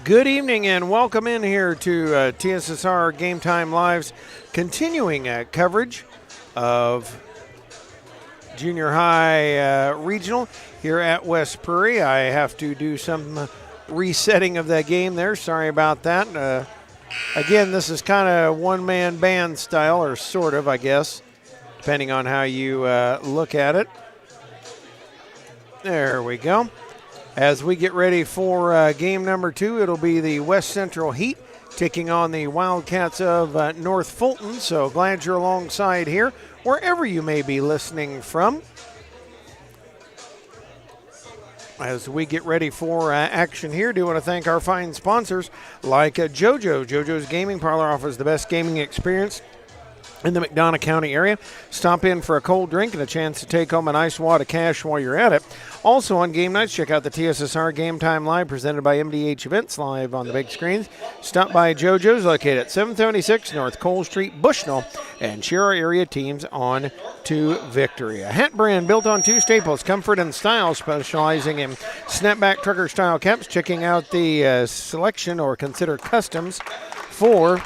Good evening and welcome in here to TSSR Game Time Live's continuing coverage of junior high regional here at West Prairie. I have to do some resetting of that game there. Sorry about that. Again, this is kind of one-man band style, or sort of, I guess, depending on how you look at it. There we go. As we get ready for game number 2, it'll be the West Central Heat taking on the Wildcats of North Fulton. So glad you're alongside here, wherever you may be listening from. As we get ready for action here, do want to thank our fine sponsors like JoJo. JoJo's Gaming Parlor offers the best gaming experience in the McDonough County area. Stop in for a cold drink and a chance to take home a nice wad of cash while you're at it. Also on game nights, check out the TSSR Game Time Live presented by MDH Events live on the big screens. Stop by JoJo's located at 776 North Cole Street, Bushnell, and cheer our area teams on to victory. A hat brand built on two staples, comfort and style, specializing in snapback trucker style caps. Checking out the selection or consider customs for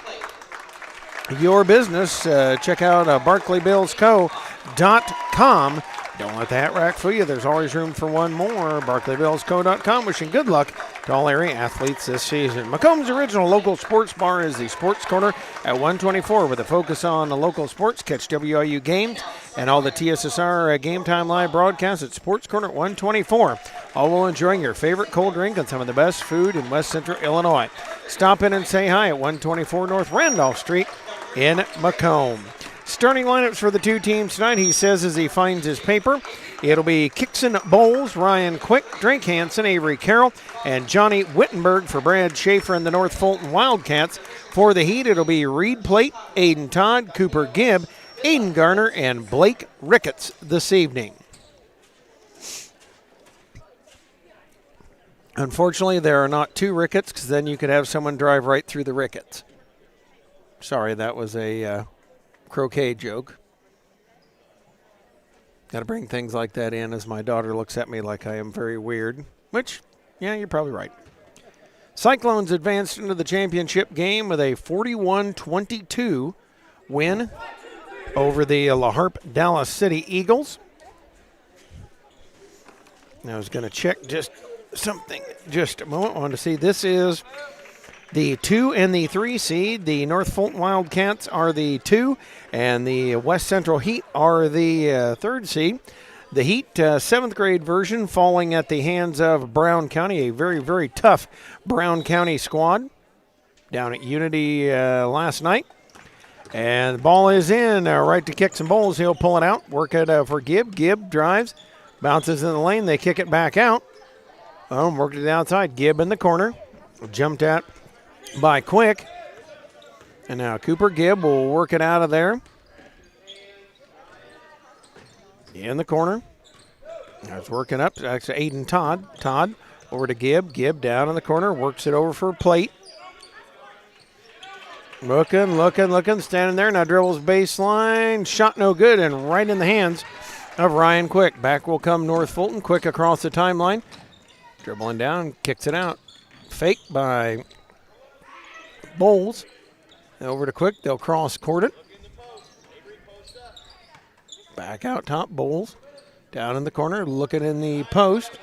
your business. Check out BarclayBillsCo.com. Don't let the hat rack fool you. There's always room for one more. BarclayBillsCo.com. Wishing good luck to all area athletes this season. Macomb's original local sports bar is the Sports Corner at 124 with a focus on the local sports. Catch WIU games and all the TSSR Game Time Live broadcasts at Sports Corner at 124. All while enjoying your favorite cold drink and some of the best food in West Central Illinois. Stop in and say hi at 124 North Randolph Street in Macomb. Starting lineups for the two teams tonight, he says as he finds his paper. It'll be Kixon Bowles, Ryan Quick, Drake Hansen, Avery Carroll, and Johnny Wittenberg for Brad Schaefer and the North Fulton Wildcats. For the Heat, it'll be Reed Plate, Aiden Todd, Cooper Gibb, Aiden Garner, and Blake Ricketts this evening. Unfortunately, there are not two Ricketts, because then you could have someone drive right through the Ricketts. Sorry, that was a croquet joke. Got to bring things like that in as my daughter looks at me like I am very weird, which, yeah, you're probably right. Cyclones advanced into the championship game with a 41-22 win over the La Harpe Dallas City Eagles. I was going to check just something just a moment. I want to see, this is the 2 and the 3 seed. The North Fulton Wildcats are the 2, and the West Central Heat are the 3rd seed. The Heat 7th grade version falling at the hands of Brown County, a very, very tough Brown County squad down at Unity last night. And the ball is in, right to Kixon Bowles. He'll pull it out, work it for Gibb. Gibb drives, bounces in the lane. They kick it back out. Worked it outside. Gibb in the corner, jumped at by Quick. And now Cooper Gibb will work it out of there. In the corner. That's working up. Actually, Aiden Todd. Todd over to Gibb. Gibb down in the corner. Works it over for Plate. Looking. Standing there. Now dribbles baseline. Shot no good and right in the hands of Ryan Quick. Back will come North Fulton. Quick across the timeline. Dribbling down. Kicks it out. Fake by Bowles. Over to Quick. They'll cross court it. Back out top. Bowles down in the corner. Looking in the post.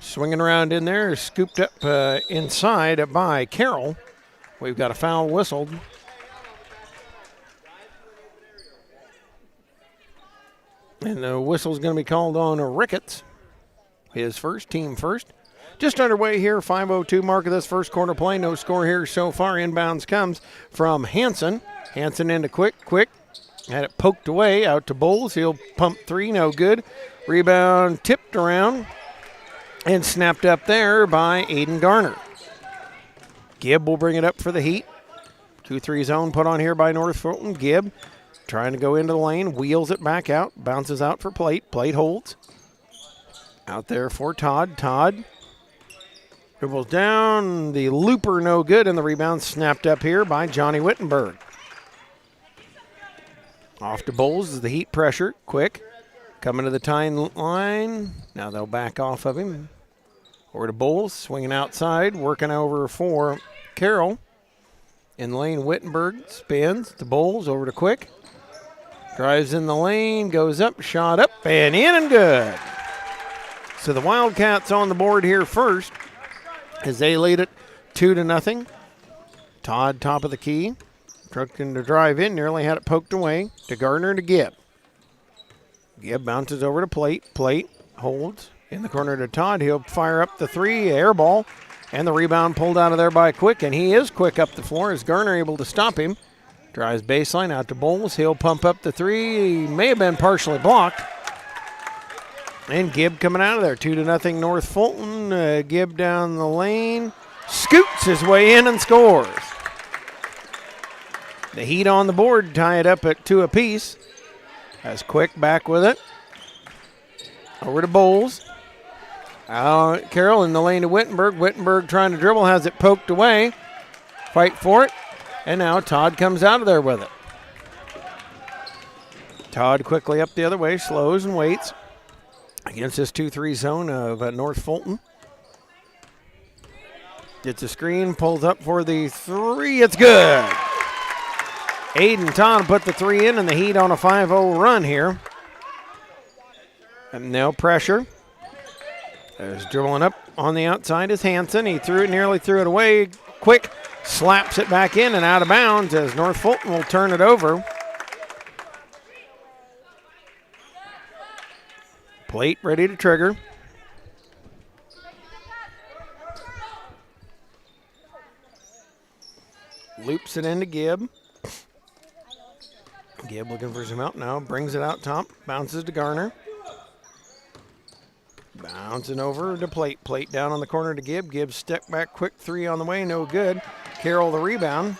Swinging around in there. Scooped up inside by Carroll. We've got a foul whistled. And the whistle's going to be called on Ricketts. His first, team first. Just underway here, 5:02 mark of this first quarter play. No score here so far. Inbounds comes from Hansen. Hansen into Quick. Quick had it poked away out to Bowles. He'll pump three, no good. Rebound tipped around and snapped up there by Aiden Garner. Gibb will bring it up for the Heat. 2-3 zone put on here by North Fulton. Gibb trying to go into the lane, wheels it back out, bounces out for Plate. Plate holds. Out there for Todd. Todd dribbles down, the looper no good, and the rebound snapped up here by Johnny Wittenberg. Off to Bowles as the Heat pressure. Quick. Coming to the time line. Now they'll back off of him. Over to Bowles, swinging outside, working over for Carroll. In the lane, Wittenberg spins to Bowles, over to Quick. Drives in the lane, goes up, shot up, and in and good. So the Wildcats on the board here first as they lead it 2-0. Todd, top of the key. Trucking to drive in, nearly had it poked away. To Gardner to Gibb. Gibb bounces over to Plate. Plate holds in the corner to Todd. He'll fire up the three, air ball, and the rebound pulled out of there by Quick, and he is quick up the floor. Is Garner able to stop him? Drives baseline out to Bowles. He'll pump up the three. He may have been partially blocked. And Gibb coming out of there. 2-0 North Fulton. Gibb down the lane. Scoots his way in and scores. The Heat on the board, tie it up at 2 apiece. As Quick back with it. Over to Bowles. Carroll in the lane to Wittenberg. Wittenberg trying to dribble, has it poked away. Fight for it. And now Todd comes out of there with it. Todd quickly up the other way, slows and waits against this 2-3 zone of North Fulton. Gets a screen, pulls up for the three. It's good. Aiden Todd put the three in, and the Heat on a 5-0 run here. And no pressure. There's dribbling up on the outside is Hansen. He nearly threw it away. Quick slaps it back in and out of bounds as North Fulton will turn it over. Plate ready to trigger. Loops it into Gibb. Gibb looking for some help now. Brings it out top. Bounces to Garner. Bouncing over to Plate. Plate down on the corner to Gibb. Gibb step back quick three on the way. No good. Carroll the rebound.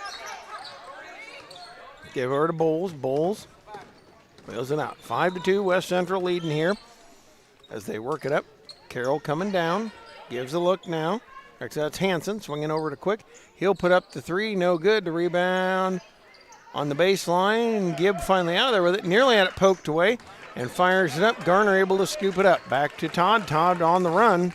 Give over to Bowles. Bowles wheels it out. 5-2 West Central leading here as they work it up. Carroll coming down. Gives a look now. Actually, that's Hansen swinging over to Quick. He'll put up the three. No good. The rebound on the baseline. Gibb finally out of there with it. Nearly had it poked away and fires it up. Garner able to scoop it up. Back to Todd. Todd on the run.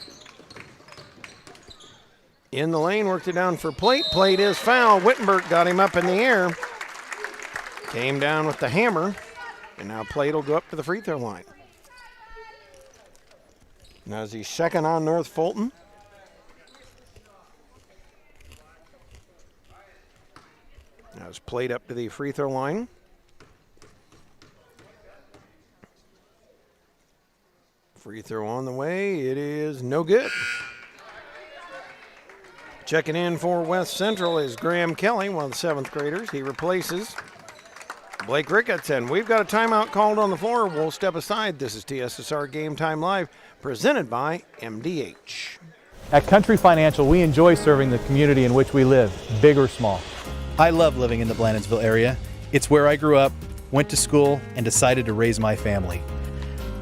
In the lane, worked it down for Plate. Plate is foul. Wittenberg got him up in the air. Came down with the hammer. And now Plate will go up to the free throw line. Now is he second on North Fulton. Now it's Plate up to the free throw line. Free throw on the way. It is no good. Checking in for West Central is Graham Kelly, one of the 7th graders. He replaces Blake Ricketts, and we've got a timeout called on the floor. We'll step aside. This is TSSR Game Time Live, presented by MDH. At Country Financial, we enjoy serving the community in which we live, big or small. I love living in the Blandonsville area. It's where I grew up, went to school, and decided to raise my family.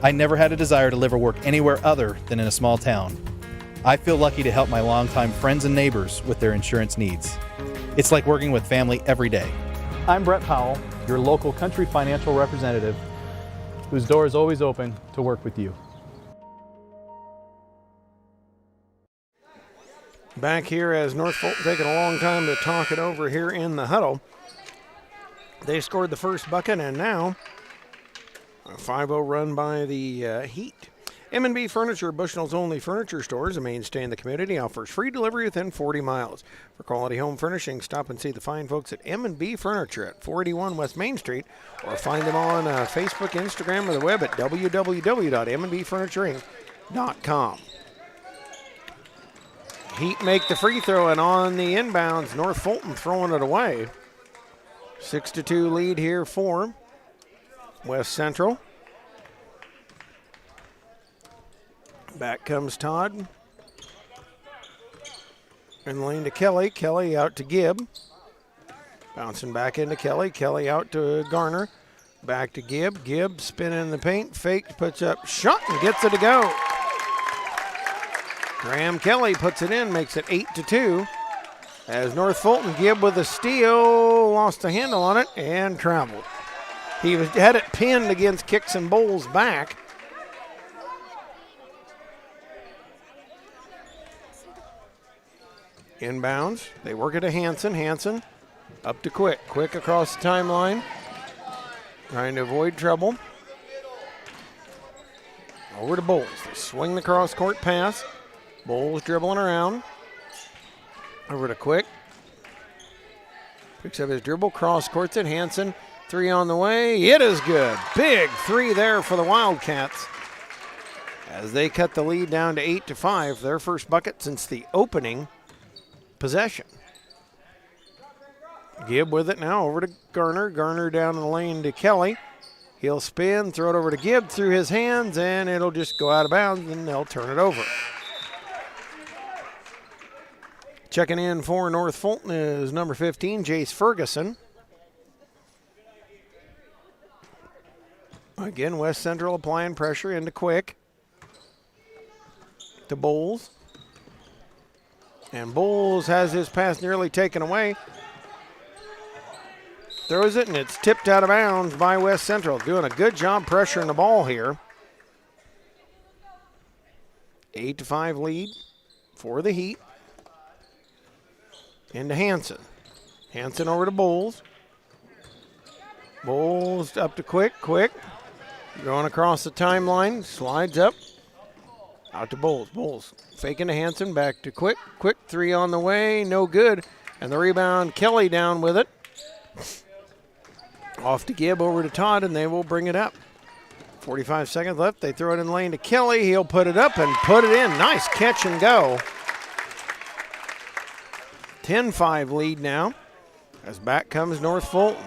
I never had a desire to live or work anywhere other than in a small town. I feel lucky to help my longtime friends and neighbors with their insurance needs. It's like working with family every day. I'm Brett Powell, your local Country Financial representative, whose door is always open to work with you. Back here as North Fulton taking a long time to talk it over here in the huddle. They scored the first bucket, and now a 5-0 run by the Heat. M&B Furniture, Bushnell's only furniture store, is a mainstay in the community, offers free delivery within 40 miles. For quality home furnishing, stop and see the fine folks at M&B Furniture at 481 West Main Street, or find them on Facebook, Instagram, or the web at www.mnbfurnituring.com. Heat make the free throw, and on the inbounds, North Fulton throwing it away. 6-2 lead here for West Central. Back comes Todd. In the lane to Kelly. Kelly out to Gibb. Bouncing back into Kelly. Kelly out to Garner. Back to Gibb. Gibb spinning in the paint. Faked, puts up, shot, and gets it to go. Graham Kelly puts it in, makes it 8-2. As North Fulton, Gibb with a steal, lost the handle on it, and traveled. He had it pinned against Kicks and Bowles' back. Inbounds. They work it to Hanson. Hanson up to Quick. Quick across the timeline. Trying to avoid trouble. Over to Bowles. They swing the cross-court pass. Bowles dribbling around. Over to Quick. Picks up his dribble. Cross-courts it. Hanson. 3 on the way. It is good. Big 3 there for the Wildcats as they cut the lead down to 8-5. Their first bucket since the opening possession. Gibb with it now over to Garner. Garner down in the lane to Kelly. He'll spin, throw it over to Gibb through his hands, and it'll just go out of bounds, and they'll turn it over. Checking in for North Fulton is number 15, Jace Ferguson. Again, West Central applying pressure into Quick. To Bowles. And Bowles has his pass nearly taken away. Throws it, and it's tipped out of bounds by West Central. Doing a good job pressuring the ball here. 8-5 lead for the Heat. Into Hanson. Hanson over to Bowles. Bowles up to Quick. Quick. Going across the timeline. Slides up. Out to Bowles. Bowles faking to Hanson. Back to Quick. Quick 3 on the way. No good. And the rebound, Kelly down with it. Off to Gibb, over to Todd, and they will bring it up. 45 seconds left. They throw it in the lane to Kelly. He'll put it up and put it in. Nice catch and go. 10-5 lead now as back comes North Fulton.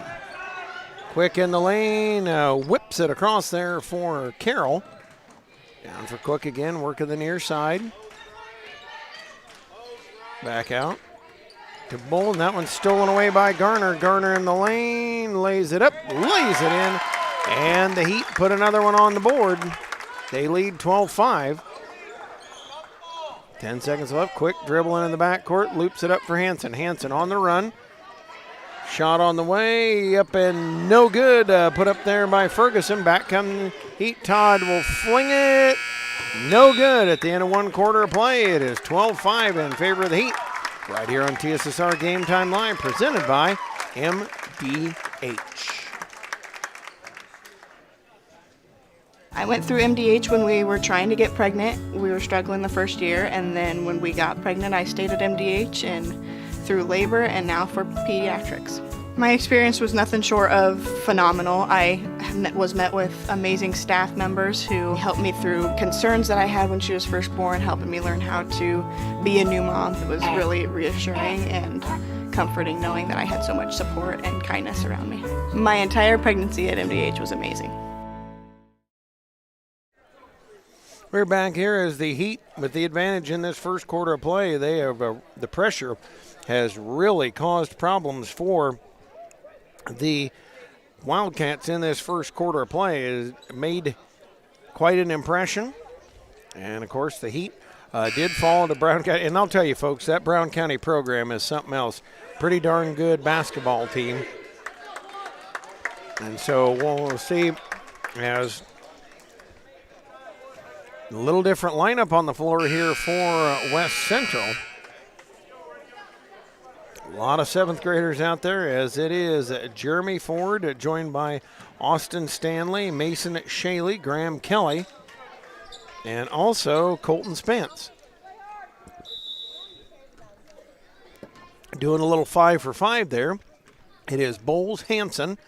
Quick in the lane, whips it across there for Carroll. Down for Quick again, working the near side. Back out to Bull, and that one's stolen away by Garner. Garner in the lane, lays it up, lays it in, and the Heat put another one on the board. They lead 12-5. 10 seconds left. Quick dribbling in the backcourt, loops it up for Hanson. Hanson on the run. Shot on the way, up and no good. Put up there by Ferguson. Back come Heat. Todd will fling it. No good at the end of one quarter of play. It is 12-5 in favor of the Heat. Right here on TSSR Game Time Live, presented by MDH. I went through MDH when we were trying to get pregnant. We were struggling the first year, and then when we got pregnant, I stayed at MDH and through labor and now for pediatrics. My experience was nothing short of phenomenal. I was met with amazing staff members who helped me through concerns that I had when she was first born, helping me learn how to be a new mom. It was really reassuring and comforting knowing that I had so much support and kindness around me. My entire pregnancy at MDH was amazing. We're back here as the Heat with the advantage in this first quarter of play. They have the pressure has really caused problems for the Wildcats in this first quarter of play. Has made quite an impression. And, of course, the Heat did fall to Brown County. And I'll tell you, folks, that Brown County program is something else. Pretty darn good basketball team. And so we'll see as a little different lineup on the floor here for West Central. A lot of seventh graders out there, as it is Jeremy Ford, joined by Austin Stanley, Mason Shaley, Graham Kelly, and also Colton Spence. Doing a little 5 for 5 there. It is Bowles Hanson,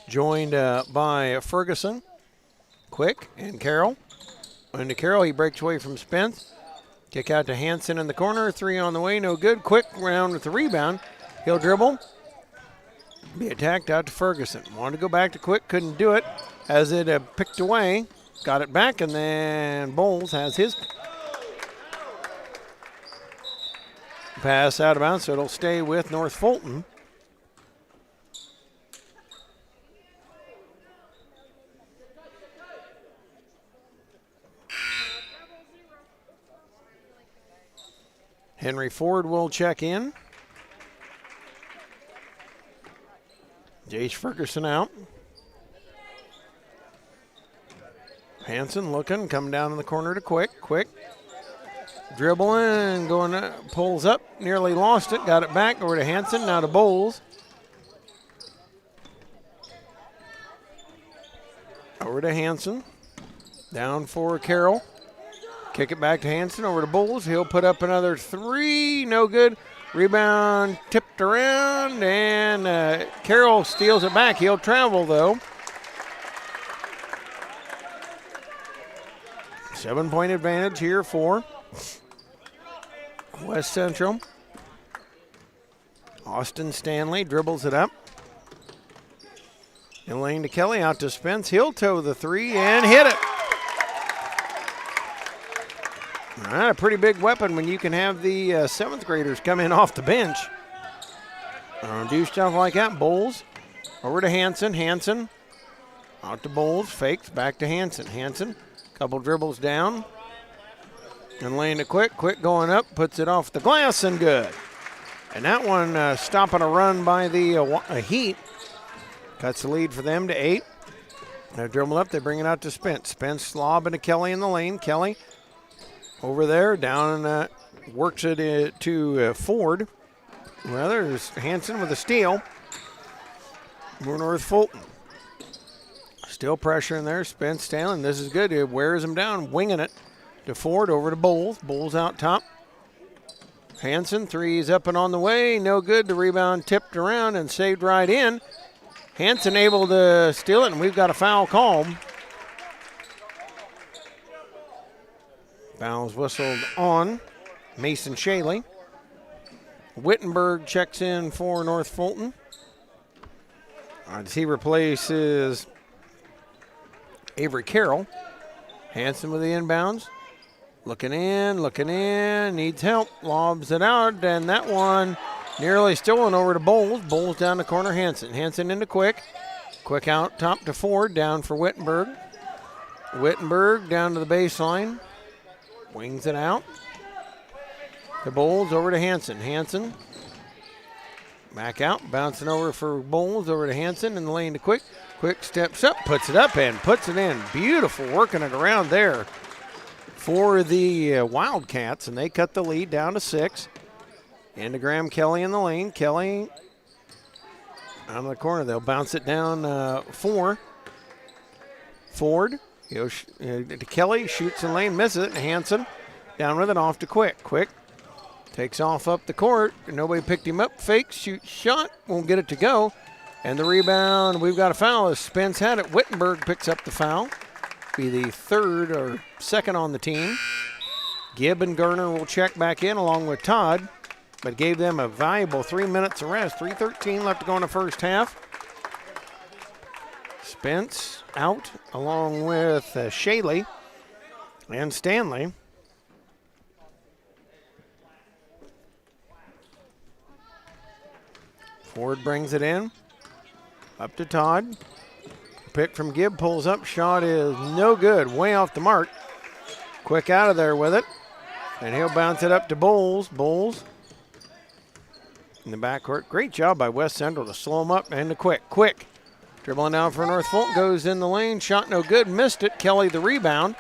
joined by Ferguson, Quick, and Carroll. Into Carroll, he breaks away from Spence. Kick out to Hanson in the corner. 3 on the way, no good. Quick round with the rebound. He'll dribble. Be attacked out to Ferguson. Wanted to go back to Quick, couldn't do it. As it picked away, got it back, and then Bowles has his pass out of bounds, so it'll stay with North Fulton. Henry Ford will check in. Jace Ferguson out. Hanson looking, come down in the corner to Quick. Quick Dribbling, going up, pulls up, nearly lost it, got it back over to Hanson, now to Bowles. Over to Hanson, down for Carroll. Kick it back to Hanson, over to Bowles. He'll put up another three, no good. Rebound tipped around, and Carroll steals it back. He'll travel, though. 7-point advantage here for West Central. Austin Stanley dribbles it up. In lane to Kelly, out to Spence. He'll toe the three and hit it. All right, a pretty big weapon when you can have the 7th graders come in off the bench. Do stuff like that. Bowles over to Hanson. Hanson out to Bowles. Fakes back to Hanson. Hanson, couple dribbles down. And laying it quick. Quick going up. Puts it off the glass and good. And that one stopping a run by the Heat. Cuts the lead for them to 8. They're dribbling up. They bring it out to Spence. Spence lobbing to Kelly in the lane. Kelly over there, down and works it to Ford. Well, there's Hanson with a steal. More North Fulton. Still pressure in there. Spence Stanley. This is good. It wears him down, winging it to Ford. Over to Bowles. Bowles out top. Hanson, three's up and on the way. No good. The rebound tipped around and saved right in. Hanson able to steal it, and we've got a foul called. Foul's whistled on Mason Shaley. Wittenberg checks in for North Fulton. As he replaces Avery Carroll. Hanson with the inbounds. Looking in, needs help, lobs it out, and that one nearly stolen over to Bowles. Bowles down the corner, Hanson. Hanson into Quick. Quick out top to Ford, down for Wittenberg. Wittenberg down to the baseline. Wings it out. To Bowles, over to Hanson. Hanson back out, bouncing over for Bowles, over to Hanson in the lane to Quick. Quick steps up, puts it up, and puts it in. Beautiful working it around there for the Wildcats, and they cut the lead down to 6. Into Graham Kelly in the lane. Kelly out of the corner. They'll bounce it down 4. Ford goes to Kelly, shoots in lane, misses it, and Hanson down with it, off to Quick. Quick takes off up the court. Nobody picked him up. Fakes, shoots, shot, won't get it to go. And the rebound, we've got a foul as Spence had it. Wittenberg picks up the foul. Be the 3rd or 2nd on the team. Gibb and Garner will check back in along with Todd, but gave them a valuable 3 minutes of rest. 3:13 left to go in the first half. Spence out along with Shaley and Stanley. Ford brings it in. Up to Todd. Pick from Gibb, pulls up, shot is no good, way off the mark. Quick out of there with it, and he'll bounce it up to Bowles. Bowles in the backcourt. Great job by West Central to slow him up and to Quick. Quick dribbling down for North Fulton, goes in the lane, shot no good, missed it. Kelly the rebound.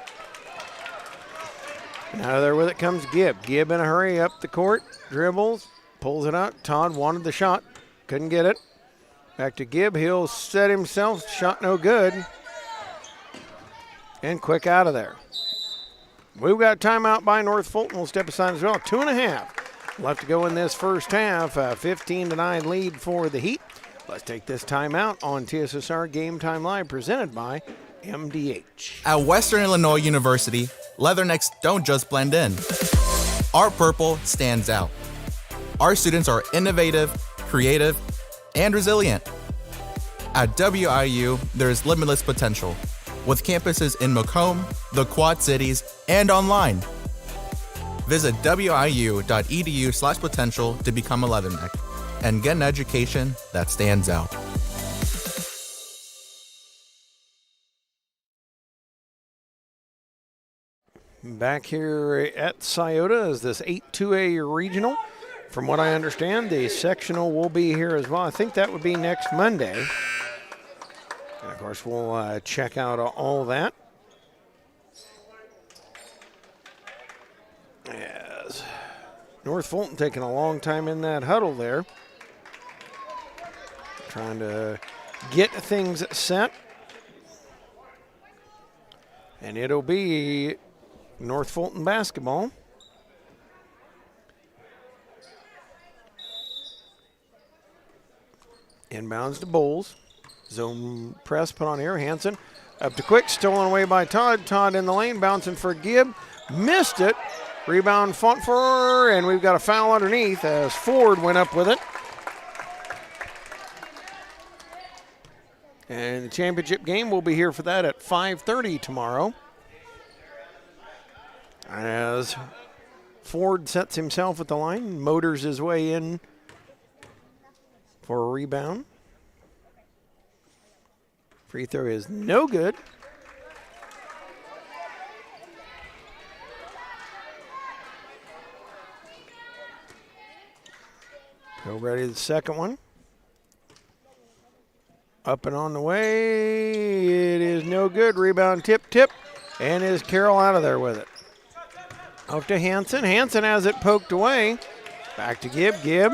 And out of there with it comes Gibb. Gibb in a hurry up the court, dribbles, pulls it out. Todd wanted the shot, couldn't get it. Back to Gibb, he'll set himself, shot no good. And Quick out of there. We've got timeout by North Fulton. We'll step aside as well. 2.5 left to go in this first half. 15-9 lead for the Heat. Let's take this timeout on TSSR Game Time Live, presented by MDH. At Western Illinois University, Leathernecks don't just blend in. Our purple stands out. Our students are innovative, creative, and resilient. At WIU, there is limitless potential, with campuses in Macomb, the Quad Cities, and online. Visit wiu.edu/potential to become a Leatherneck and get an education that stands out. Back here at Sciota is this 8-2A regional. From what I understand, the sectional will be here as well. I think that would be next Monday. And of course, we'll check out all that. As North Fulton taking a long time in that huddle there. Trying to get things set. And it'll be North Fulton basketball. Inbounds to Bowles. Zone press put on here. Hanson up to Quick. Stolen away by Todd. Todd in the lane. Bouncing for Gibb. Missed it. Rebound fought for, and we've got a foul underneath as Ford went up with it. And the championship game will be here for that at 5:30 tomorrow. As Ford sets himself at the line, motors his way in for a rebound. Free throw is no good. Go ready the second one. Up and on the way. It is no good. Rebound tip. And is Carroll out of there with it. Out to Hanson. Hanson has it poked away. Back to Gibb. Gibb.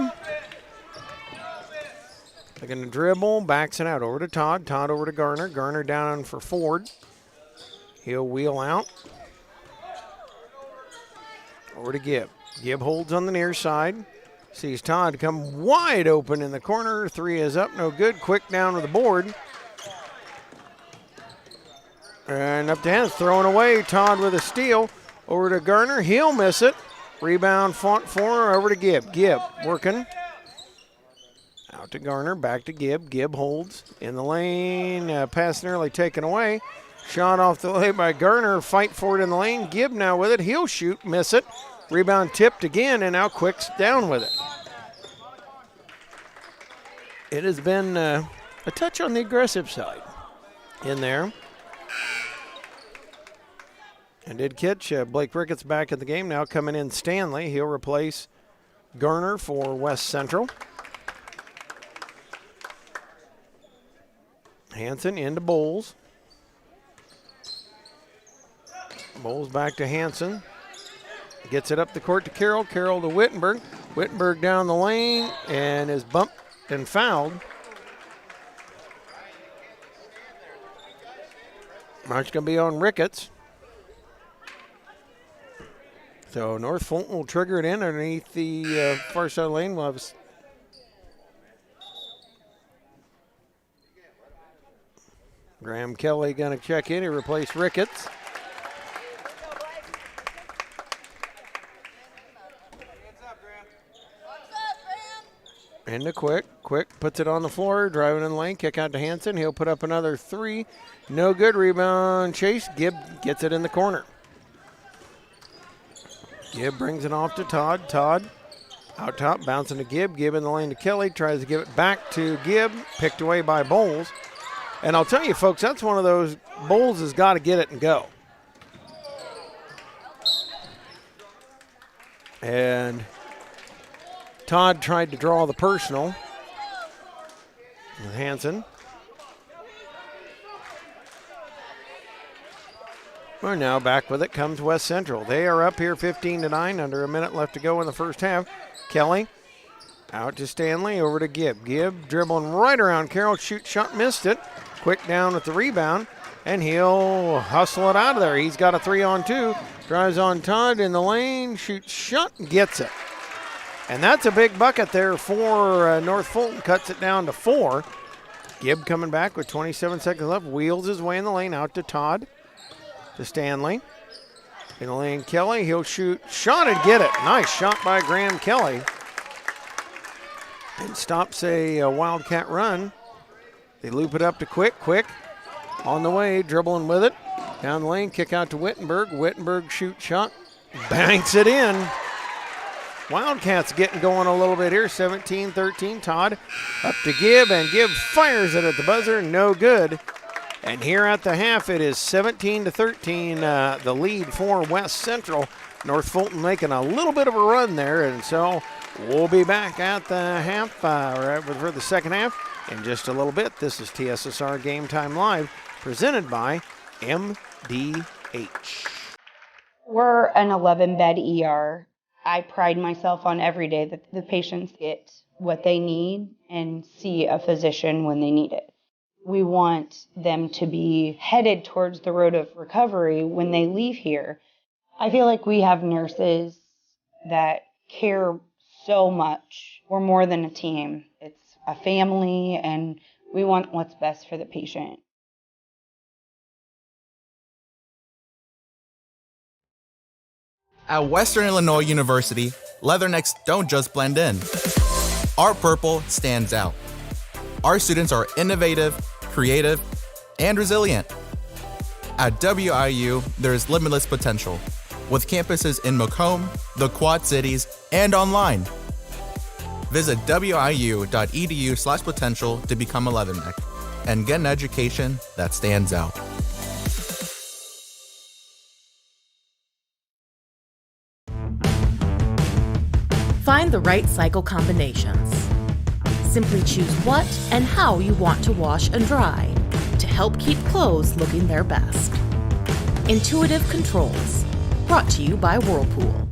Looking to dribble. Backs it out. Over to Todd. Todd over to Garner. Garner down for Ford. He'll wheel out. Over to Gibb. Gibb holds on the near side. Sees Todd come wide open in the corner. Three is up, no good. Quick down to the board. And up to hands, throwing away. Todd with a steal. Over to Garner, he'll miss it. Rebound fought for, over to Gibb. Gibb working. Out to Garner, back to Gibb. Gibb holds in the lane. Pass nearly taken away. Shot off the lane by Garner. Fight for it in the lane. Gibb now with it. He'll shoot, miss it. Rebound tipped again, and now Quick's down with it. It has been a touch on the aggressive side in there. And did catch Blake Ricketts back in the game. Now coming in Stanley. He'll replace Garner for West Central. Hanson into Bowles. Bowles back to Hanson. Gets it up the court to Carroll. Carroll to Wittenberg. Wittenberg down the lane and is bumped and fouled. Mark's going to be on Ricketts. So North Fulton will trigger it in underneath the far side lane. We'll have Graham Kelly going to check in. He replaced Ricketts. Into Quick. Quick puts it on the floor, driving in the lane, kick out to Hanson. He'll put up another three. No good. Rebound chase. Gibb gets it in the corner. Gibb brings it off to Todd. Todd out top, bouncing to Gibb. Gibb in the lane to Kelly. Tries to give it back to Gibb. Picked away by Bowles. And I'll tell you, folks, that's one of those. Bowles has got to get it and go. And Todd tried to draw the personal with Hanson. We're now back with it. Comes West Central. They are up here 15-9, under a minute left to go in the first half. Kelly out to Stanley, over to Gibb. Gibb dribbling right around Carroll. Shoot, shot, missed it. Quick down with the rebound, and he'll hustle it out of there. He's got a 3-on-2. Drives on Todd in the lane. Shoots, shot, gets it. And that's a big bucket there for North Fulton. Cuts it down to 4. Gibb coming back with 27 seconds left. Wheels his way in the lane out to Todd. To Stanley. In the lane, Kelly. He'll shoot. Shot and get it. Nice shot by Graham Kelly. And stops a Wildcat run. They loop it up to Quick. Quick on the way, dribbling with it. Down the lane, kick out to Wittenberg. Wittenberg shoot shot. Banks it in. Wildcats getting going a little bit here. 17-13. Todd up to Gibb, and Gibb fires it at the buzzer. No good. And here at the half, it is 17-13, the lead for West Central. North Fulton making a little bit of a run there, and so we'll be back at the half, for the second half in just a little bit. This is TSSR Game Time Live, presented by MDH. We're an 11-bed ER. I pride myself on every day that the patients get what they need and see a physician when they need it. We want them to be headed towards the road of recovery when they leave here. I feel like we have nurses that care so much. We're more than a team. It's a family, and we want what's best for the patient. At Western Illinois University, leathernecks don't just blend in. Our purple stands out. Our students are innovative, creative, and resilient. At WIU, there is limitless potential, with campuses in Macomb, the Quad Cities, and online. Visit wiu.edu/potential to become a leatherneck and get an education that stands out. Find the right cycle combinations. Simply choose what and how you want to wash and dry to help keep clothes looking their best. Intuitive Controls, brought to you by Whirlpool.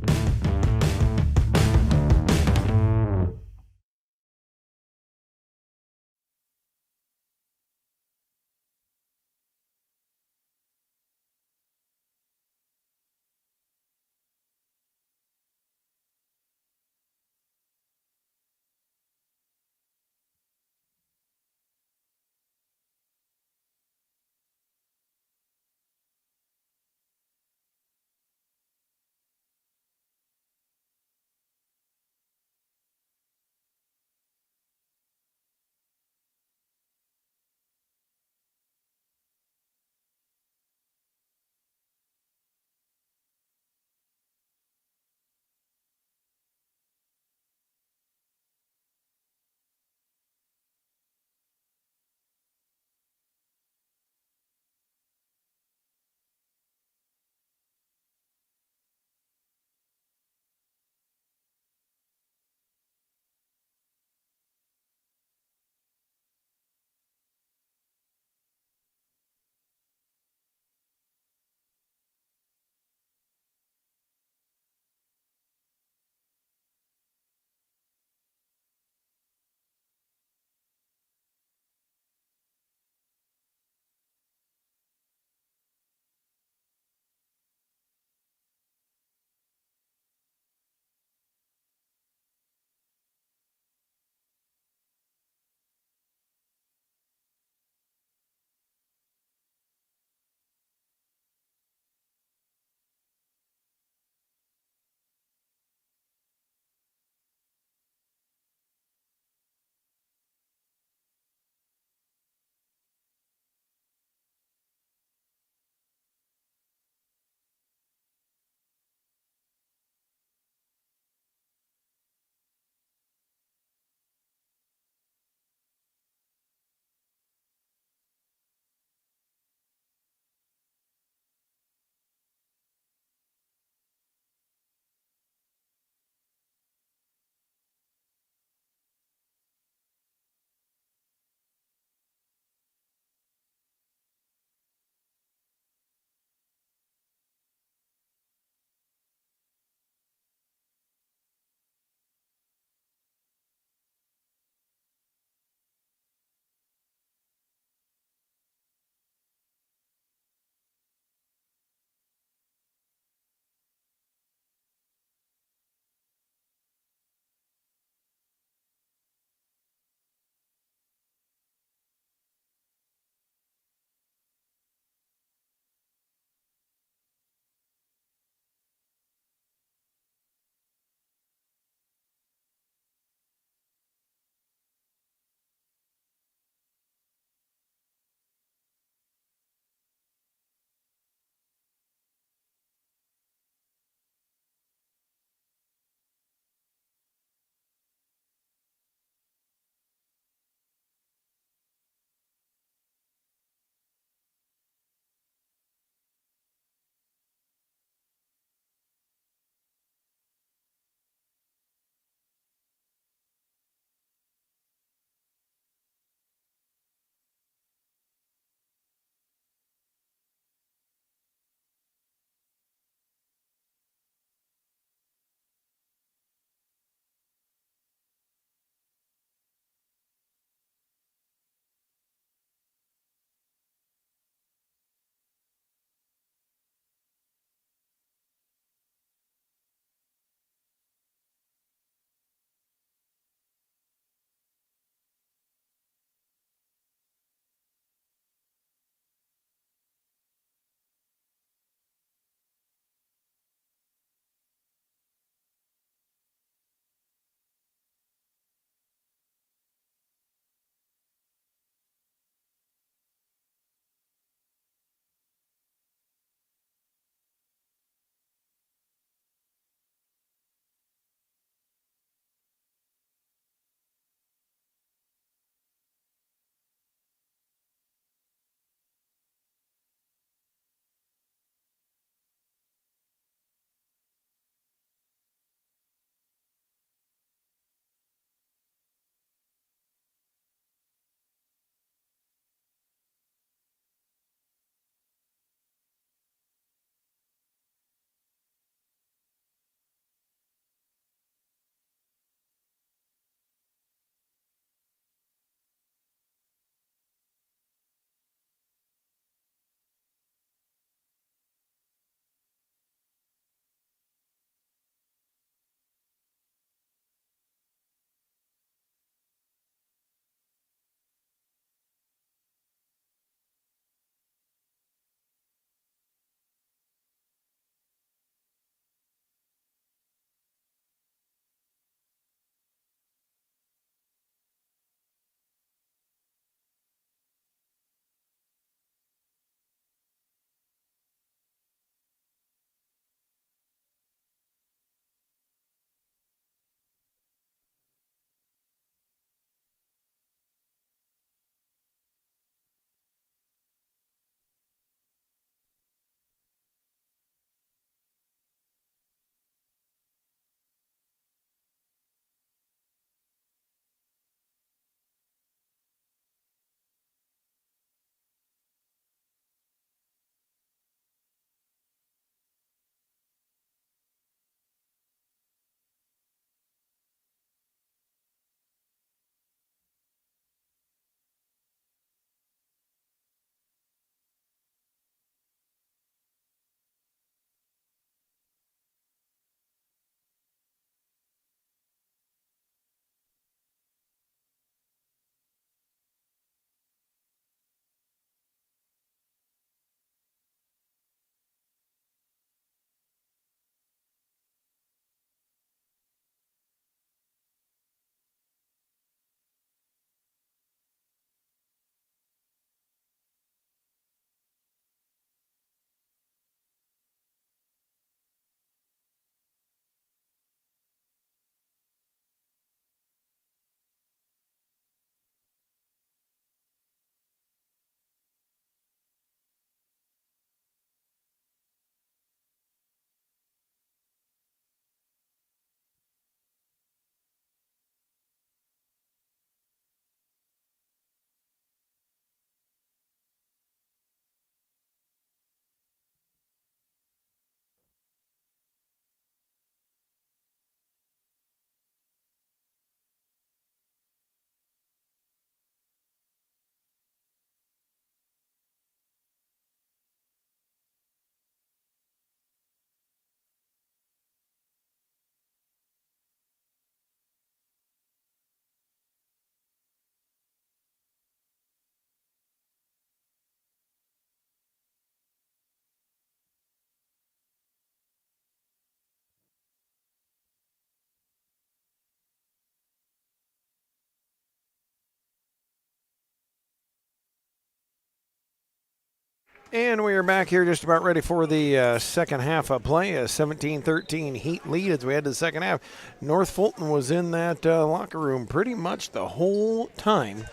And we are back here just about ready for the second half of play. A 17-13 Heat lead as we head to the second half. North Fulton was in that locker room pretty much the whole time.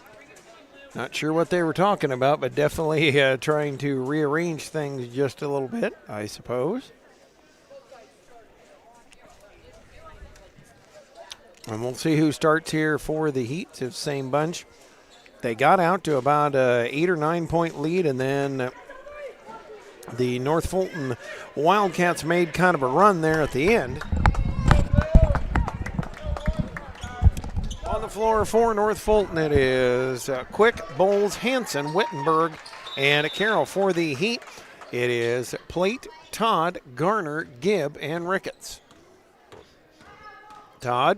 Not sure what they were talking about, but definitely trying to rearrange things just a little bit, I suppose. And we'll see who starts here for the Heat. It's the same bunch. They got out to about an 8 or 9 point lead, and then the North Fulton Wildcats made kind of a run there at the end. On the floor for North Fulton, it is Quick, Bowles, Hanson, Wittenberg, and Carroll. For the Heat, it is Plate, Todd, Garner, Gibb, and Ricketts. Todd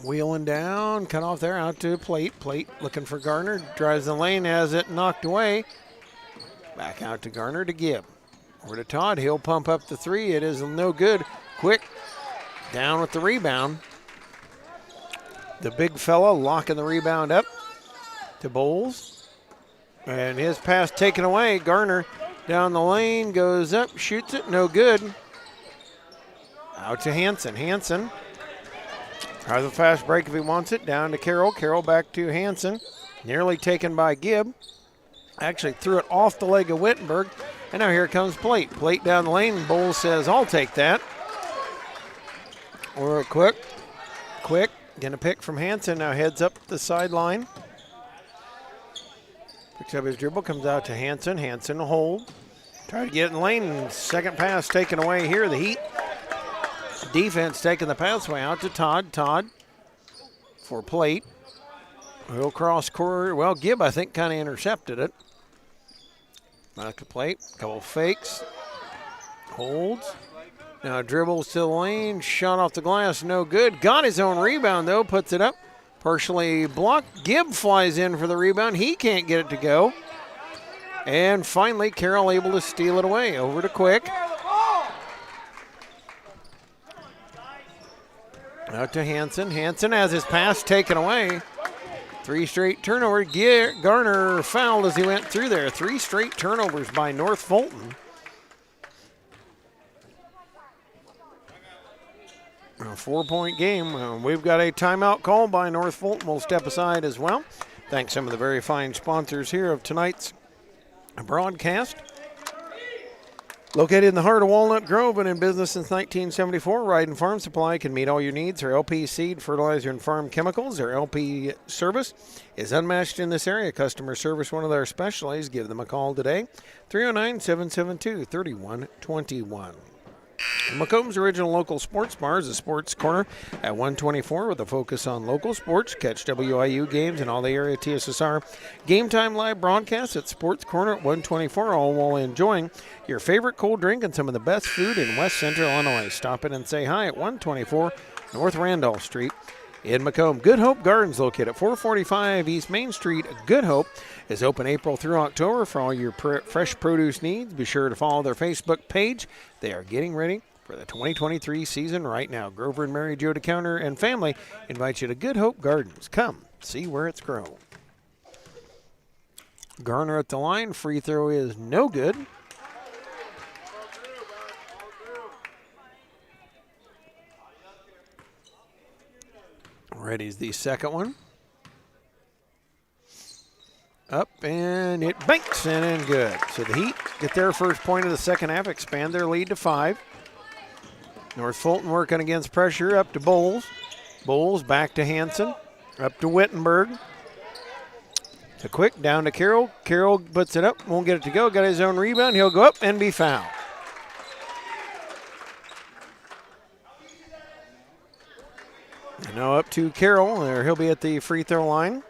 wheeling down, cut off there, out to Plate. Plate looking for Garner, drives the lane, has it knocked away. Back out to Garner to Gibb. Over to Todd, he'll pump up the three. It is no good. Quick down with the rebound. The big fella locking the rebound up to Bowles. And his pass taken away. Garner down the lane, goes up, shoots it, no good. Out to Hanson. Hanson tries a fast break if he wants it. Down to Carroll. Carroll back to Hanson. Nearly taken by Gibb. Actually threw it off the leg of Wittenberg. And now here comes Plate. Plate down the lane. Bowles says, I'll take that. Or Quick. Quick. Going to pick from Hanson. Now heads up the sideline. Picks up his dribble. Comes out to Hanson. Hanson will hold. Try to get in the lane. Second pass taken away here. The Heat defense taking the pathway out to Todd. Todd for Plate. He'll cross court. Well, Gibb, I think, kind of intercepted it. Back to Plate. Couple fakes. Holds. Now dribbles to the lane. Shot off the glass. No good. Got his own rebound, though. Puts it up. Partially blocked. Gibb flies in for the rebound. He can't get it to go. And finally, Carroll able to steal it away. Over to Quick. Out to Hanson. Hanson has his pass taken away. 3 straight turnovers. Garner fouled as he went through there. 3 straight turnovers by North Fulton. A 4-point game. We've got a timeout call by North Fulton. We'll step aside as well. Thanks some of the very fine sponsors here of tonight's broadcast. Located in the heart of Walnut Grove and in business since 1974, Ride & Farm Supply can meet all your needs. Their LP seed, fertilizer, and farm chemicals. Their LP service is unmatched in this area. Customer service, one of their specialties. Give them a call today, 309-772-3121. Macomb's original local sports bar is a Sports Corner at 124 with a focus on local sports. Catch WIU games and all the area TSSR Game Time live broadcasts at Sports Corner at 124, all while enjoying your favorite cold drink and some of the best food in West Central Illinois. Stop in and say hi at 124 North Randolph Street in Macomb. Good Hope Gardens, located at 445 East Main Street. Good Hope is open April through October for all your fresh produce needs. Be sure to follow their Facebook page. They are getting ready for the 2023 season right now. Grover and Mary Jo DeCounter and family invite you to Good Hope Gardens. Come see where it's grown. Garner at the line. Free throw is no good. Ready's the second one. Up, and it banks and good. So the Heat get their first point of the second half, expand their lead to 5. North Fulton working against pressure, up to Bowles. Bowles back to Hanson, up to Wittenberg. To Quick, down to Carroll. Carroll puts it up, won't get it to go. Got his own rebound. He'll go up and be fouled. And now up to Carroll. There, he'll be at the free throw line.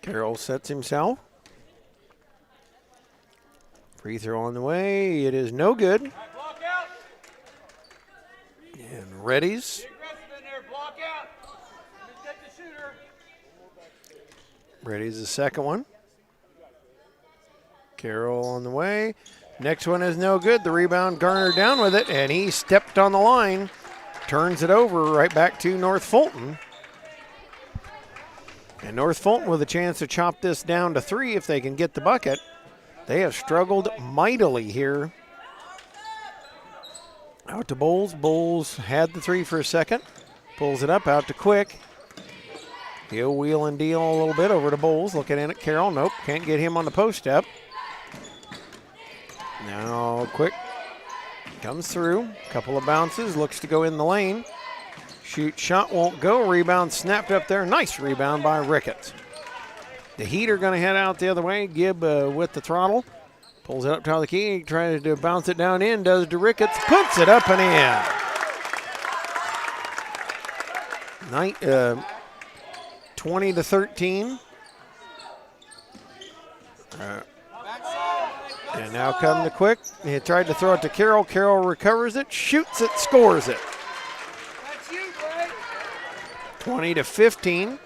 Carroll sets himself. Free throw on the way. It is no good. And Reddy's. Reddy's the second one. Carroll on the way. Next one is no good. The rebound, Garner down with it, and he stepped on the line. Turns it over right back to North Fulton. And North Fulton with a chance to chop this down to 3 if they can get the bucket. They have struggled mightily here. Out to Bowles. Bowles had the 3 for a second. Pulls it up, out to Quick. He'll wheel and deal a little bit over to Bowles. Looking in at Carroll. Nope, can't get him on the post up. Now Quick comes through. Couple of bounces. Looks to go in the lane. Shoot, shot won't go. Rebound snapped up there. Nice rebound by Ricketts. The Heat are going to head out the other way. Gibb with the throttle. Pulls it up top of the key. Tries to bounce it down in. Does to Ricketts. Puts it up and in. 20-13. And now come the Quick. He tried to throw it to Carroll. Carroll recovers it, shoots it, scores it. 20-15.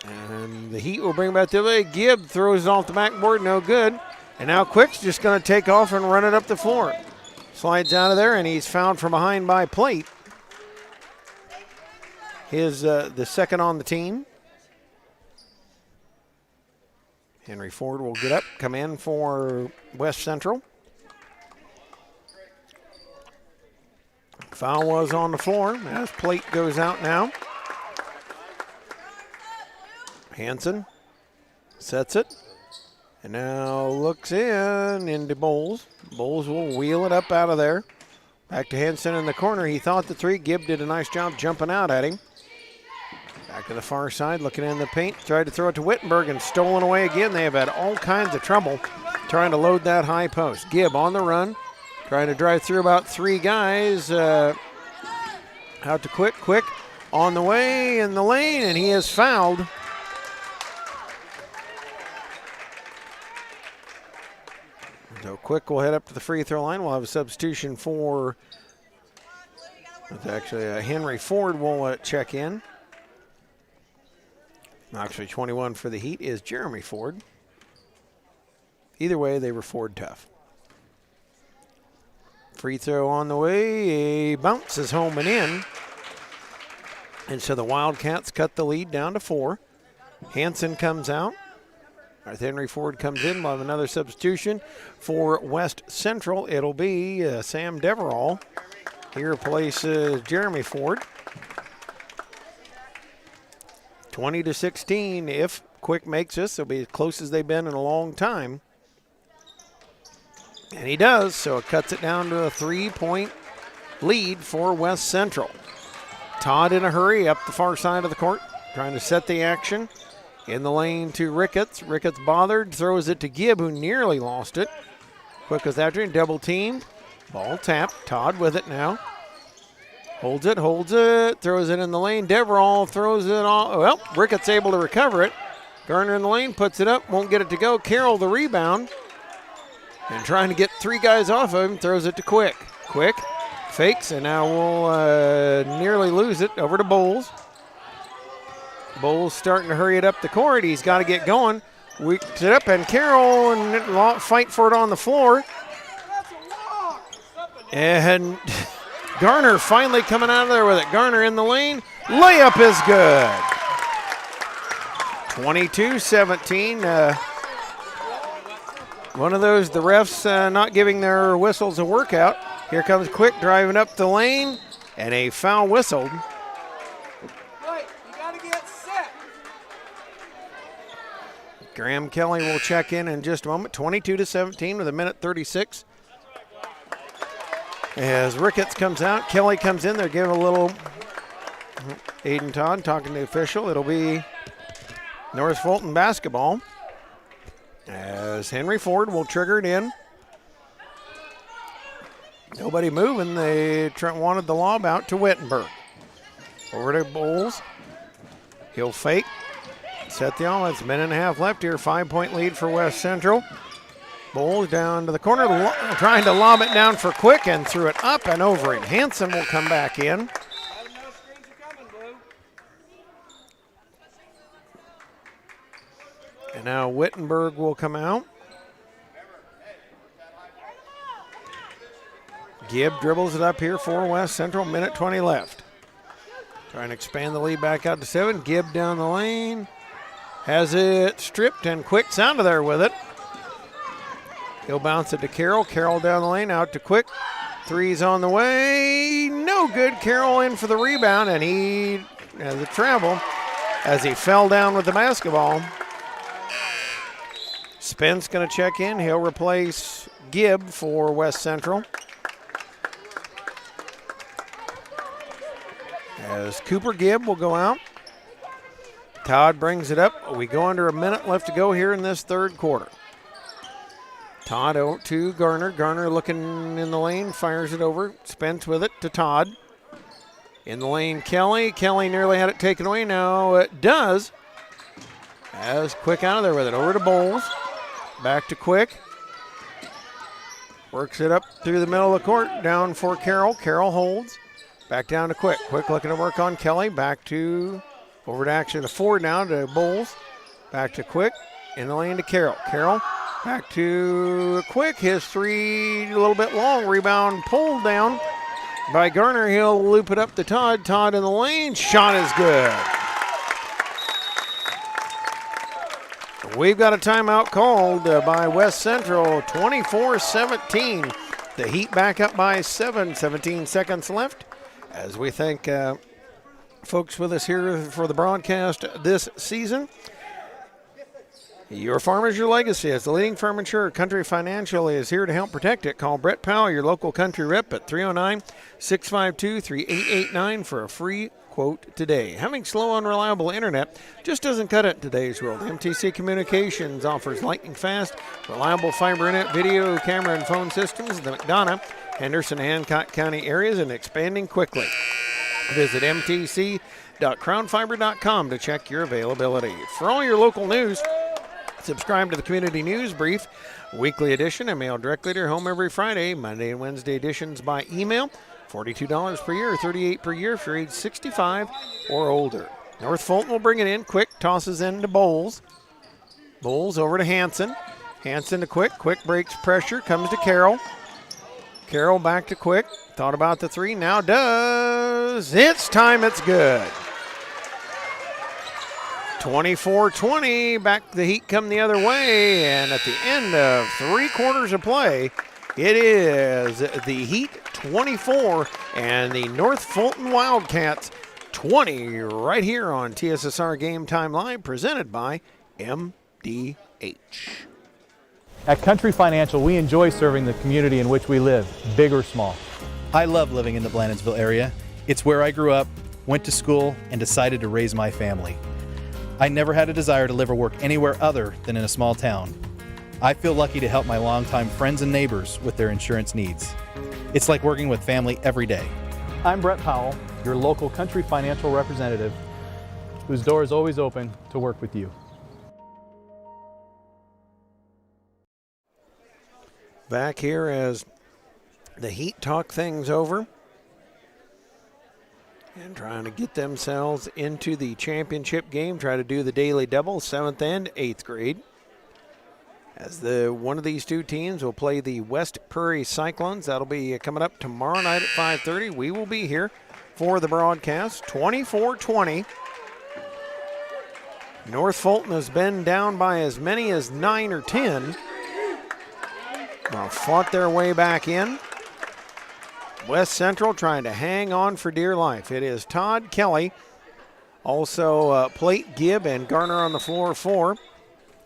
And the Heat will bring back the other way. Gibb throws it off the backboard, no good. And now Quick's just going to take off and run it up the floor. Slides out of there, and he's fouled from behind by Plate. His the second on the team. Henry Ford will get up, come in for West Central. Foul was on the floor as Plate goes out now. Hanson sets it. And now looks into Bowles. Bowles will wheel it up out of there. Back to Hanson in the corner. He thought the 3. Gibb did a nice job jumping out at him. Back to the far side, looking in the paint. Tried to throw it to Wittenberg and stolen away again. They have had all kinds of trouble trying to load that high post. Gibb on the run. Trying to drive through about 3 guys. Out to Quick. Quick on the way in the lane, and he is fouled. So Quick will head up to the free throw line. We'll have a substitution for, it's actually Henry Ford will check in. Actually 21 for the Heat is Jeremy Ford. Either way, they were Ford tough. Free throw on the way, bounces home and in. And so the Wildcats cut the lead down to 4. Hanson comes out. Henry Ford comes in. We'll have another substitution for West Central. It'll be Sam Deverall. He replaces Jeremy Ford. 20-16. If Quick makes this, it'll be as close as they've been in a long time. And he does, so it cuts it down to a 3-point lead for West Central. Todd in a hurry up the far side of the court, trying to set the action. In the lane to Ricketts. Ricketts bothered, throws it to Gibb, who nearly lost it. Quick was after him, double teamed. Ball tapped. Todd with it now. Holds it, throws it in the lane. Deverall throws it all. Well, Ricketts able to recover it. Garner in the lane, puts it up, won't get it to go. Carroll the rebound. And trying to get 3 guys off of him, throws it to Quick. Quick fakes, and now we'll nearly lose it. Over to Bowles. Bowles starting to hurry it up the court. He's got to get going. Weeks it up, and Carroll and fight for it on the floor. And Garner finally coming out of there with it. Garner in the lane. Layup is good. 22-17. One of those, the refs not giving their whistles a workout. Here comes Quick driving up the lane, and a foul whistled. Graham Kelly will check in just a moment. 22-17 with 1:36. As Ricketts comes out, Kelly comes in there, give a little. Aiden Todd talking to the official. It'll be North Fulton basketball. As Henry Ford will trigger it in. Nobody moving. They wanted the lob out to Wittenberg. Over to Bowles. He'll fake. Set the offense. Minute and a half left here. 5-point lead for West Central. Bowles down to the corner, trying to lob it down for Quick and threw it up and over it. Hanson will come back in. And now Wittenberg will come out. Gibb dribbles it up here for West Central. 1:20 left. Trying to expand the lead back out to 7. Gibb down the lane. Has it stripped, and Quick's out of there with it. He'll bounce it to Carroll. Carroll down the lane, out to Quick. Three's on the way. No good. Carroll in for the rebound, and he has a travel as he fell down with the basketball. Spence going to check in. He'll replace Gibb for West Central. As Cooper Gibb will go out. Todd brings it up. We go under a minute left to go here in this third quarter. Todd out to Garner. Garner looking in the lane, fires it over. Spence with it to Todd. In the lane, Kelly. Kelly nearly had it taken away. Now it does. As Quick out of there with it. Over to Bowles. Back to Quick. Works it up through the middle of the court. Down for Carroll. Carroll holds. Back down to Quick. Quick looking to work on Kelly. Back to, over to action to Ford now to Bowles. Back to Quick. In the lane to Carroll. Carroll back to Quick. His three a little bit long. Rebound pulled down by Garner. He'll loop it up to Todd. Todd in the lane. Shot is good. We've got a timeout called by West Central. 24-17. The Heat back up by 7. 17 seconds left. As we thank folks with us here for the broadcast this season. Your farm is your legacy. As the leading farm insurer, Country Financial is here to help protect it. Call Brett Powell, your local country rep, at 309-652-3889 for a free quote today. Having slow, unreliable internet just doesn't cut it in today's world. MTC Communications offers lightning fast, reliable fiber internet, video, camera, and phone systems in the McDonough, Henderson, Hancock County areas, and expanding quickly. Visit mtc.crownfiber.com to check your availability. For all your local news, subscribe to the Community News Brief, weekly edition, and mail directly to your home every Friday. Monday and Wednesday editions by email. $42 per year, $38 per year if you're age 65 or older. North Fulton will bring it in. Quick tosses into Bowles. Bowles over to Hanson. Hanson to Quick. Quick breaks pressure, comes to Carroll. Carroll back to Quick. Thought about the three, now does. It's time, it's good. 24-20, back the Heat come the other way, and at the end of 3 quarters of play, it is the Heat 24 and the North Fulton Wildcats 20 right here on TSSR Game Time Live, presented by MDH. At Country Financial, we enjoy serving the community in which we live, big or small. I love living in the Blandonsville area. It's where I grew up, went to school, and decided to raise my family. I never had a desire to live or work anywhere other than in a small town. I feel lucky to help my longtime friends and neighbors with their insurance needs. It's like working with family every day. I'm Brett Powell, your local Country Financial representative, whose door is always open to work with you. Back here as the Heat talk things over and trying to get themselves into the championship game, try to do the daily double, 7th and 8th grade. As one of these two teams will play the West Prairie Cyclones. That'll be coming up tomorrow night at 5:30. We will be here for the broadcast. 24-20. North Fulton has been down by as many as 9 or 10. Well, fought their way back in. West Central trying to hang on for dear life. It is Todd, Kelly, also Plate, Gibb, and Garner on the floor for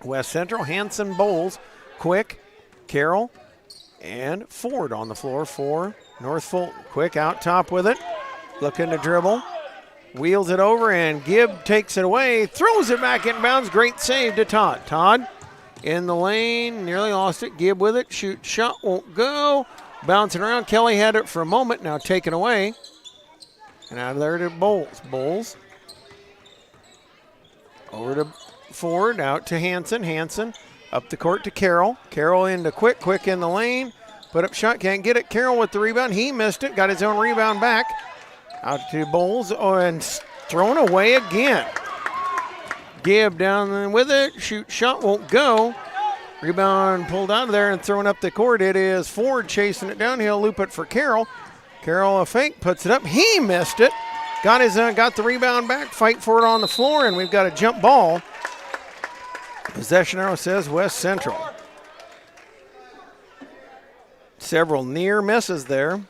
West Central. Hanson, Bowles, Quick, Carroll, and Ford on the floor for North Fulton. Quick out top with it, looking to dribble, wheels it over, and Gibb takes it away, throws it back in bounds. Great save to Todd. Todd in the lane, nearly lost it. Gibb with it, shoot, shot won't go. Bouncing around, Kelly had it for a moment, now taken away. And out of there to Bowles. Bowles over to Ford, out to Hanson. Hanson up the court to Carroll. Carroll into Quick. Quick in the lane. Put up shot, can't get it. Carroll with the rebound. He missed it, got his own rebound back. Out to Bowles, and thrown away again. Gibb down there with it. Shoot, shot won't go. Rebound pulled out of there and thrown up the court. It is Ford chasing it down. He'll loop it for Carroll. Carroll a fake, puts it up. He missed it. got the rebound back, fight for it on the floor, and we've got a jump ball. Possession arrow says West Central. Several near misses there.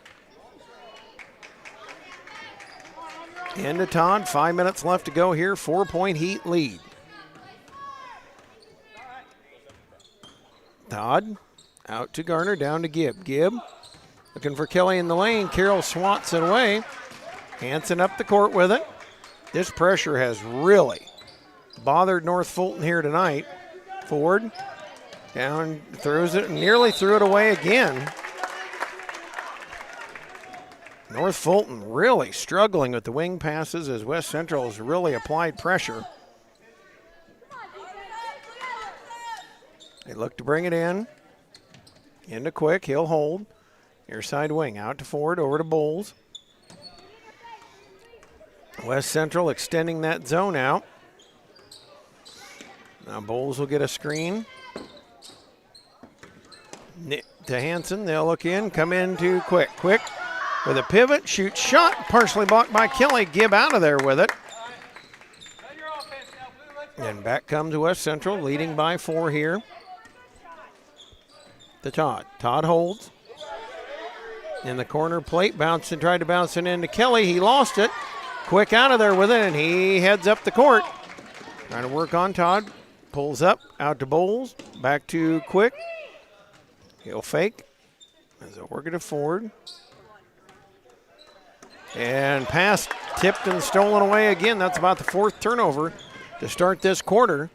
Into Todd, 5 minutes left to go here, 4-point Heat lead. Todd out to Garner, down to Gibb. Gibb looking for Kelly in the lane. Carroll swats it away. Hanson up the court with it. This pressure has really bothered North Fulton here tonight. Ford down, throws it, nearly threw it away again. North Fulton really struggling with the wing passes as West Central has really applied pressure. They look to bring it in. Into Quick, he'll hold. Near side wing, out to Ford, over to Bowles. West Central extending that zone out. Now Bowles will get a screen. To Hanson, they'll look in, come in to Quick. Quick with a pivot, shoot shot, partially blocked by Kelly. Gibb out of there with it. And back comes West Central, leading by 4 here. To Todd. Todd holds. In the corner plate, tried to bounce it into Kelly. He lost it. Quick out of there with it, and he heads up the court. Trying to work on Todd. Pulls up, out to Bowles. Back to Quick. He'll fake. As a work it to Ford. And pass tipped and stolen away again. That's about the 4th turnover to start this quarter.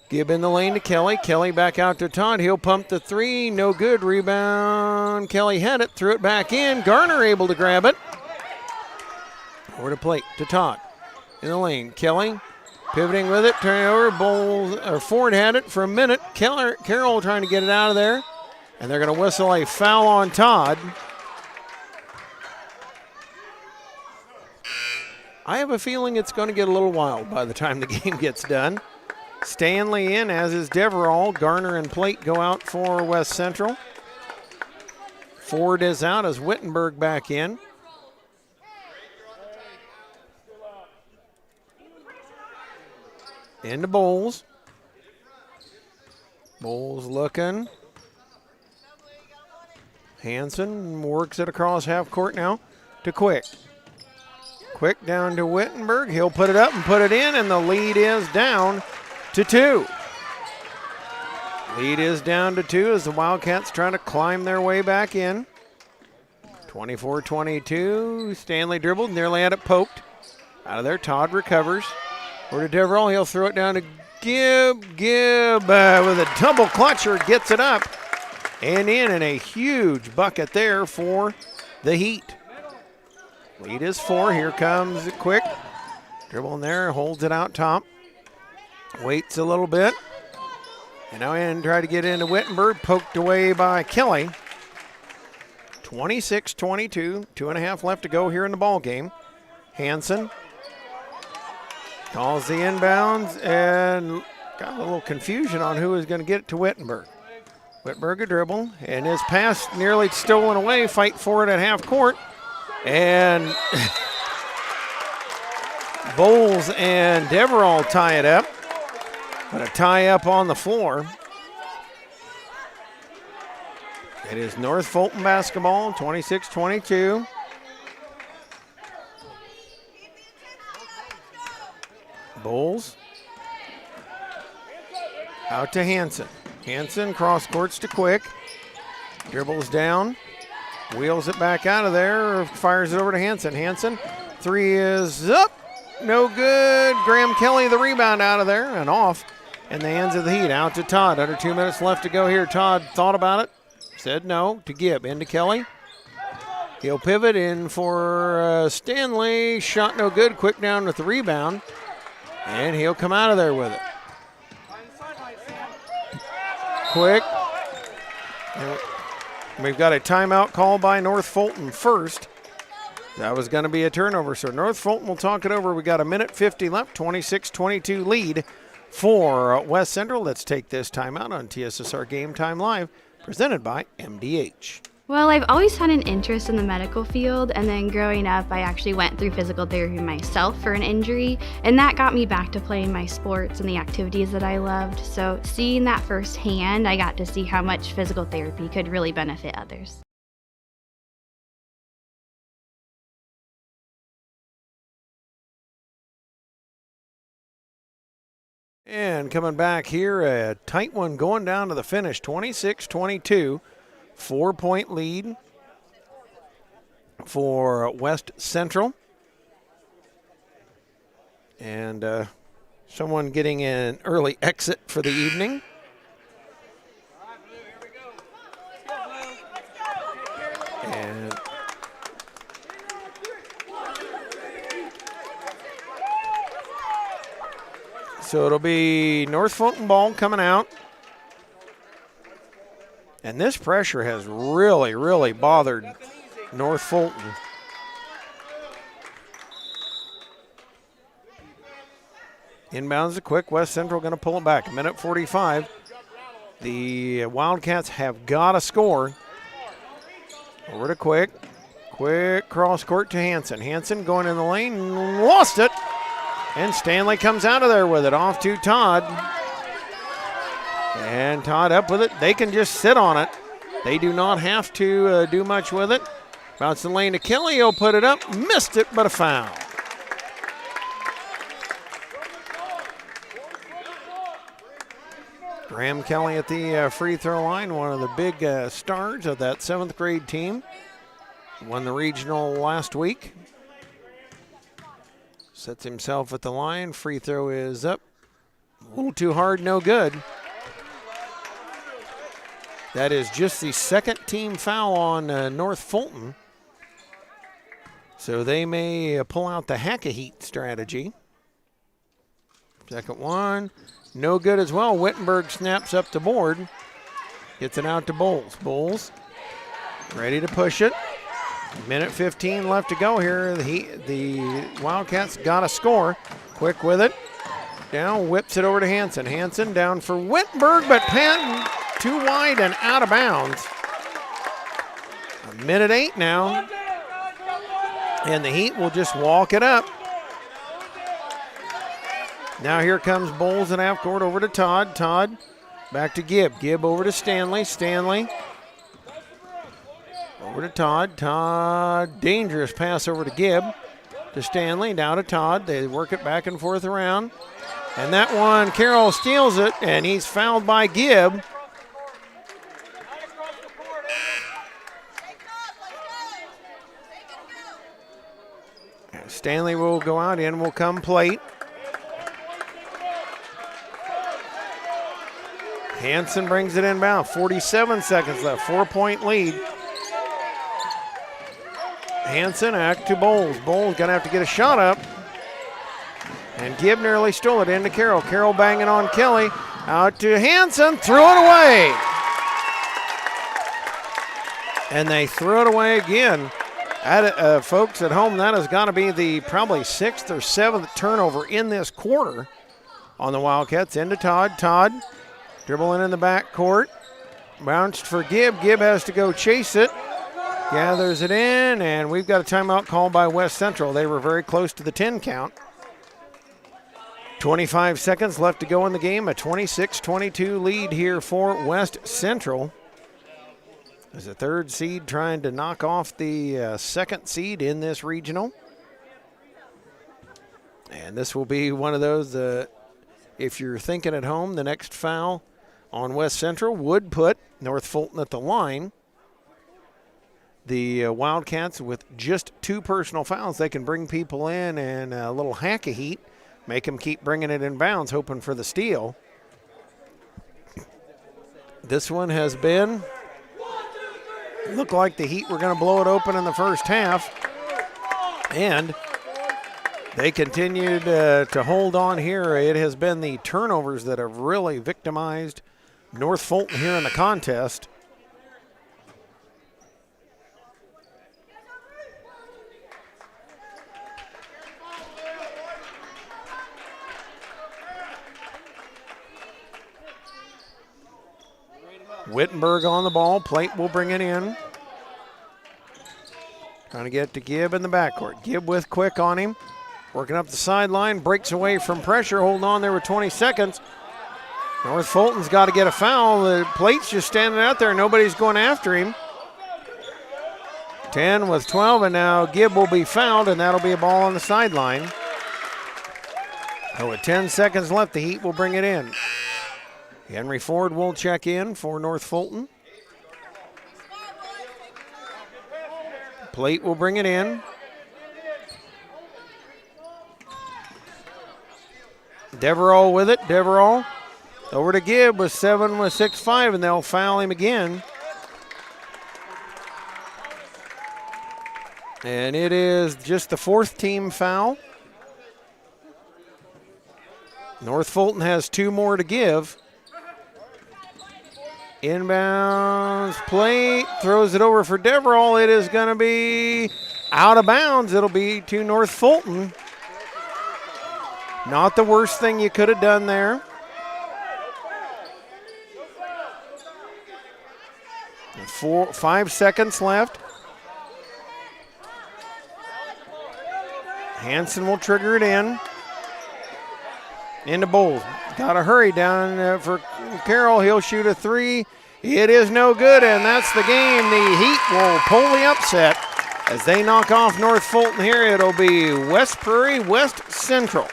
Gibb in the lane to Kelly. Kelly back out to Todd. He'll pump the 3. No good. Rebound. Kelly had it. Threw it back in. Garner able to grab it. Over to plate to Todd. In the lane. Kelly pivoting with it. Turning over. Ford had it for a minute. Carroll trying to get it out of there. And they're going to whistle a foul on Todd. I have a feeling it's going to get a little wild by the time the game gets done. Stanley in, as is Deverall. Garner and Plate go out for West Central. Ford is out as Wittenberg back in. Into Bowles. Bowles looking. Hanson works it across half court now to Quick. Quick down to Wittenberg. He'll put it up and put it in, and the lead is down to 2. Lead is down to 2 as the Wildcats trying to climb their way back in. 24-22. Stanley dribbled, nearly had it poked. Out of there, Todd recovers. Over to Deverell. He'll throw it down to Gibb. Gibb with a double clutcher gets it up and in, and a huge bucket there for the Heat. Lead is 4. Here comes Quick. Dribble in there, holds it out top. Waits a little bit. And now in, try to get into Wittenberg. Poked away by Kelly. 26-22. 2.5 left to go here in the ball game. Hanson calls the inbounds and got a little confusion on who is going to get it to Wittenberg. Wittenberg a dribble, and his pass nearly stolen away. Fight for it at half court. And Bowles and Deverall tie it up. But a tie up on the floor. It is North Fulton basketball, 26-22. Bowles out to Hanson. Hanson cross courts to Quick. Dribbles down. Wheels it back out of there. Fires it over to Hanson. Hanson, 3 is up. No good. Graham Kelly the rebound out of there and off in the hands of the Heat. Out to Todd. Under 2 minutes left to go here. Todd thought about it. Said no to Gibb. Into Kelly. He'll pivot in for Stanley. Shot no good. Quick down with the rebound. And he'll come out of there with it. Quick. And we've got a timeout call by North Fulton first. That was going to be a turnover. So North Fulton will talk it over. We got 1:50 left. 26-22 lead for West Central. Let's take this timeout on TSSR Game Time Live, presented by MDH. Well, I've always had an interest in the medical field, and then growing up, I actually went through physical therapy myself for an injury, and that got me back to playing my sports and the activities that I loved. So seeing that firsthand, I got to see how much physical therapy could really benefit others. And coming back here, a tight one going down to the finish, 26-22. 4-point lead for West Central. And someone getting an early exit for the evening. And so it'll be North Fulton ball coming out. And this pressure has really, really bothered North Fulton. Inbounds a quick. West Central going to pull it back. 1:45. The Wildcats have got to score. Over to Quick. Quick cross court to Hanson. Hanson going in the lane. Lost it. And Stanley comes out of there with it. Off to Todd. And Todd up with it. They can just sit on it. They do not have to do much with it. Bounce the lane to Kelly. He'll put it up. Missed it, but a foul. Graham Kelly at the free throw line, one of the big stars of that 7th grade team. Won the regional last week. Sets himself at the line. Free throw is up. A little too hard, no good. That is just the second team foul on North Fulton. So they may pull out the hack-a-heat strategy. Second one, no good as well. Wittenberg snaps up the board. Gets it out to Bowles. Bowles ready to push it. 1:15 left to go here. The Wildcats got to score. Quick with it. Down, whips it over to Hanson. Hanson down for Wittenberg, but Patton too wide and out of bounds. 1:08 now. And the Heat will just walk it up. Now here comes Bowles in half court over to Todd. Todd back to Gibb. Gibb over to Stanley. Stanley over to Todd. Todd, dangerous pass over to Gibb. To Stanley, now to Todd. They work it back and forth around. And that one, Carroll steals it, and he's fouled by Gibb. Stanley will go out, in will come plate. Hanson brings it inbound. 47 seconds left, 4-point lead. Hanson back to Bowles. Bowles gonna have to get a shot up. And Gibb nearly stole it into Carroll. Carroll banging on Kelly. Out to Hanson, threw it away. And they threw it away again. Folks at home, that has got to be the probably 6th or 7th turnover in this quarter on the Wildcats. Into Todd. Todd dribbling in the back court. Bounced for Gibb. Gibb has to go chase it. Gathers it in, and we've got a timeout called by West Central. They were very close to the 10 count. 25 seconds left to go in the game. A 26-22 lead here for West Central. As a 3rd seed trying to knock off the 2nd seed in this regional. And this will be one of those, if you're thinking at home, the next foul on West Central would put North Fulton at the line. The Wildcats, with just 2 personal fouls, they can bring people in and a little hack-a-heat, make them keep bringing it in bounds, hoping for the steal. This one has been, looked like the Heat were going to blow it open in the first half. And they continued to hold on here. It has been the turnovers that have really victimized North Fulton here in the contest. Wittenberg on the ball. Plate will bring it in. Trying to get to Gibb in the backcourt. Gibb with quick on him. Working up the sideline, breaks away from pressure, holding on there with 20 seconds. North Fulton's got to get a foul. The Plate's just standing out there. Nobody's going after him. 10 with 12, and now Gibb will be fouled, and that'll be a ball on the sideline. So with 10 seconds left, the Heat will bring it in. Henry Ford will check in for North Fulton. Plate will bring it in. Deverell with it. Deverell over to Gibb with 7 with 6-5, and they'll foul him again. And it is just the 4th team foul. North Fulton has 2 more to give. Inbounds, Plate, throws it over for Deverell. It is going to be out of bounds. It'll be to North Fulton. Not the worst thing you could have done there. 5 seconds left. Hanson will trigger it in. Into Bowles. Got to hurry down for Carroll. He'll shoot a 3. It is no good, and that's the game. The Heat will pull the upset as they knock off North Fulton here. It'll be West Prairie, West Central.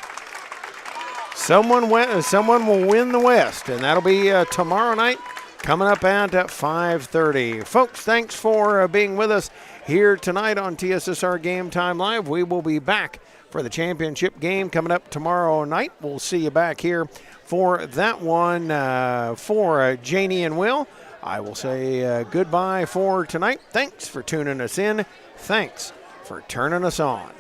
Someone will win the West, and that'll be tomorrow night coming up at 5:30. Folks, thanks for being with us here tonight on TSSR Game Time Live. We will be back for the championship game coming up tomorrow night. We'll see you back here for that one. For Janie and Will, I will say goodbye for tonight. Thanks for tuning us in. Thanks for turning us on.